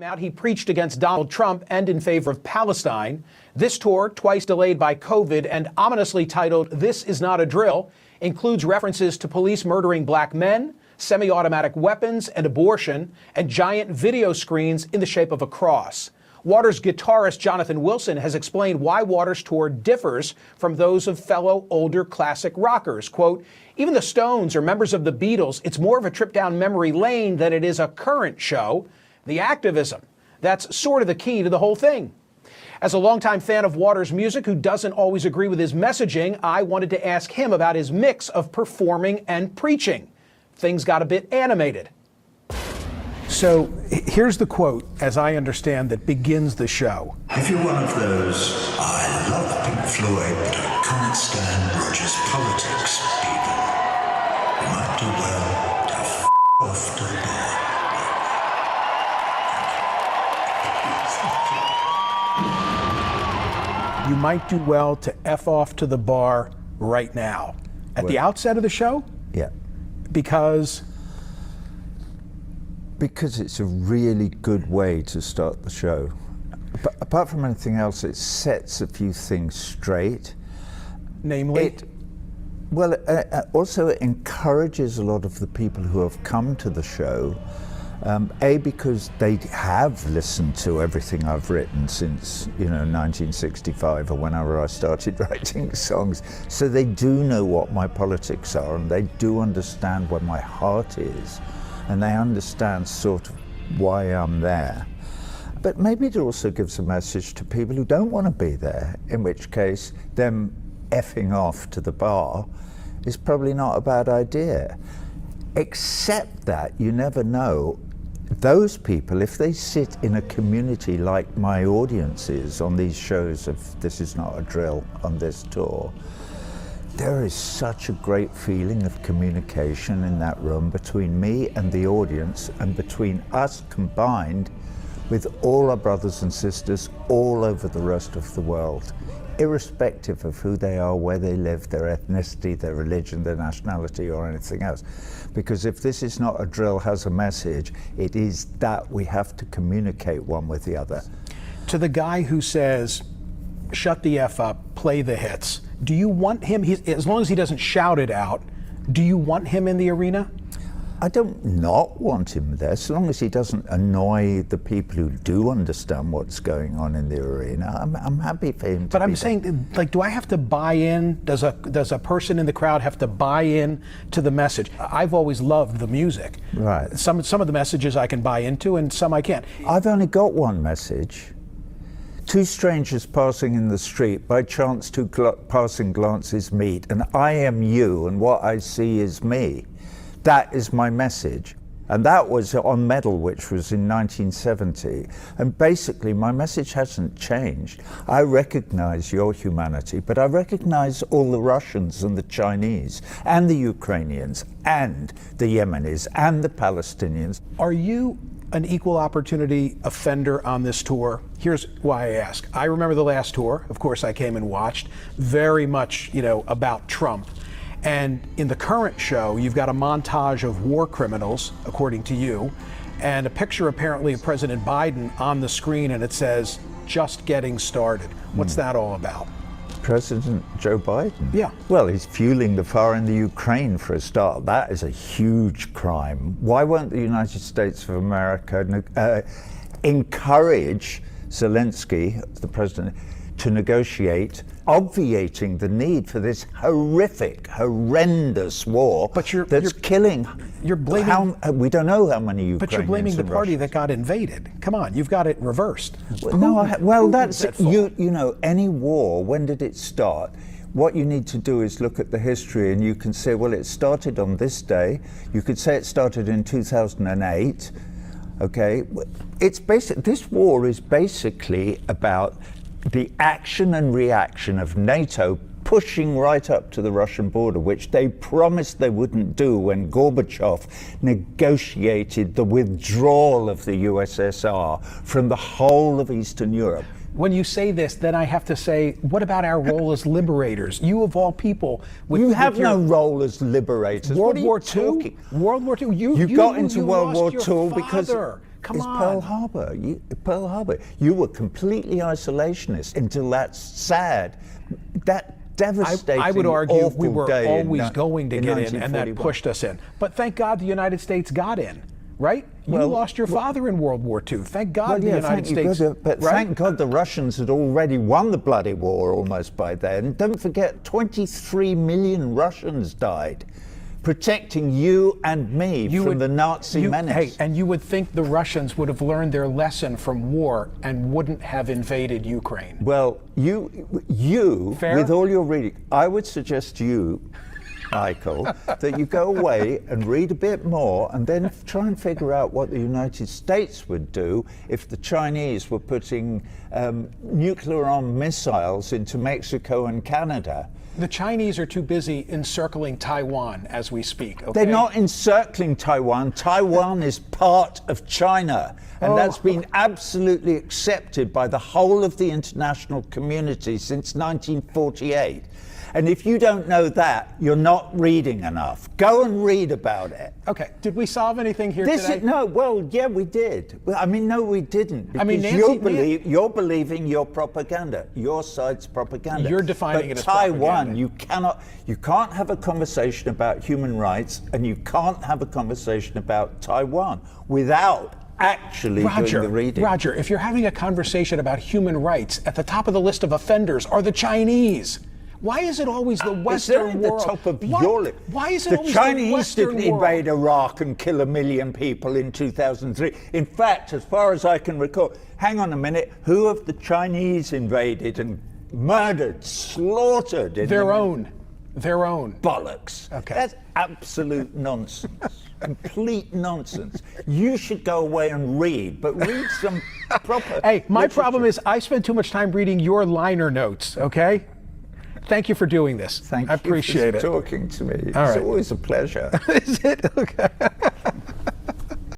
Out, he preached against Donald Trump and in favor of Palestine. This tour, twice delayed by COVID and ominously titled "This Is Not a Drill," includes references to police murdering black men, semi-automatic weapons and abortion, and giant video screens in the shape of a cross. Waters guitarist Jonathan Wilson has explained why Waters' tour differs from those of fellow older classic rockers. Quote, "Even the Stones or members of the Beatles, it's more of a trip down memory lane than it is a current show. The activism, that's sort of the key to the whole thing." As a longtime fan of Waters' music who doesn't always agree with his messaging, I wanted to ask him about his mix of performing and preaching. Things got a bit animated. So here's the quote, as I understand, that begins the show. If you're one of those, I love Pink Floyd, but I can't stand Roger's politics people, you might do well to f*** off to the bar. You might do well to F off to the bar right now. At the outset of the show? Yeah. Because it's a really good way to start the show. But apart from anything else, it sets a few things straight. Namely? Also it encourages a lot of the people who have come to the show, because they have listened to everything I've written since, 1965 or whenever I started writing songs. So they do know what my politics are, and they do understand where my heart is, and they understand sort of why I'm there. But maybe it also gives a message to people who don't want to be there, in which case them effing off to the bar is probably not a bad idea. Except that you never know, those people, if they sit in a community like my audience is on these shows of This Is Not a Drill on this tour, there is such a great feeling of communication in that room between me and the audience, and between us combined with all our brothers and sisters all over the rest of the world, irrespective of who they are, where they live, their ethnicity, their religion, their nationality, or anything else. Because if This Is Not a Drill has a message, it is that we have to communicate one with the other. To the guy who says, shut the F up, play the hits, do you want him, as long as he doesn't shout it out, do you want him in the arena? I don't not want him there, so long as he doesn't annoy the people who do understand what's going on in the arena. I'm happy for him to But I'm saying, like, do I have to buy in? Does a person in the crowd have to buy in to the message? I've always loved the music. Right. Some of the messages I can buy into, and some I can't. I've only got one message. Two strangers passing in the street, by chance two passing glances meet, and I am you, and what I see is me. That is my message. And that was on Medal, which was in 1970. And basically, my message hasn't changed. I recognize your humanity, but I recognize all the Russians and the Chinese and the Ukrainians and the Yemenis and the Palestinians. Are you an equal opportunity offender on this tour? Here's why I ask. I remember the last tour. Of course, I came and watched. Very much, about Trump. And in the current show, you've got a montage of war criminals, according to you, and a picture apparently of President Biden on the screen, and it says, "Just getting started." What's that all about? President Joe Biden? Yeah. Well, he's fueling the fire in the Ukraine for a start. That is a huge crime. Why won't the United States of America encourage Zelensky, the president, to negotiate, obviating the need for this horrendous war that's killing. You're blaming. We don't know how many Ukrainians. But you're blaming the party that got invaded. Come on, you've got it reversed. That's any war. When did it start? What you need to do is look at the history, and you can say, well, it started on this day. You could say it started in 2008. Okay, this war is basically about the action and reaction of NATO pushing right up to the Russian border, which they promised they wouldn't do when Gorbachev negotiated the withdrawal of the USSR from the whole of Eastern Europe. When you say this, then I have to say, what about our role as liberators? You of all people. You have no role as liberators. World War II? World War II? You got into World War II because... Come on. Pearl Harbor. Pearl Harbor. You were completely isolationist until that sad, that devastating, I would argue awful we were day always going to get in, and that 1941. pushed us in. But thank God the United States got in, right? You lost your father in World War II. Thank God the United States. But right? thank God the Russians had already won the bloody war almost by then. Don't forget, 23 million Russians died, protecting you and me from the Nazi menace. Hey, and you would think the Russians would have learned their lesson from war and wouldn't have invaded Ukraine. Well, you, Fair? with all your reading, I would suggest to you, Michael, that you go away and read a bit more and then try and figure out what the United States would do if the Chinese were putting nuclear-armed missiles into Mexico and Canada. The Chinese are too busy encircling Taiwan as we speak. Okay? They're not encircling Taiwan. Taiwan is part of China. And that's been absolutely accepted by the whole of the international community since 1948. And if you don't know that, you're not reading enough. Go and read about it. Okay. Did we solve anything here today? Yeah, we did. Well, I mean, no, we didn't. Because you're believing your propaganda, your side's propaganda. You're defining it as Taiwan, propaganda. you can't have a conversation about human rights, and you can't have a conversation about Taiwan without actually doing the reading. Roger, if you're having a conversation about human rights, at the top of the list of offenders are the Chinese. Why is it always the Western world? The top of your list. Why is it the always Chinese the Western didn't world? invade Iraq and kill 1 million people in 2003. In fact, as far as I can recall, hang on a minute, who have the Chinese invaded and murdered, slaughtered? Their own. Bollocks. Okay. That's absolute nonsense. Complete nonsense. You should go away and read, but read some proper Hey, my literature. problem is I spend too much time reading your liner notes, okay? Thank you for doing this. Thank I appreciate you for it. talking to me. All It's right. always a pleasure. Is it? Okay.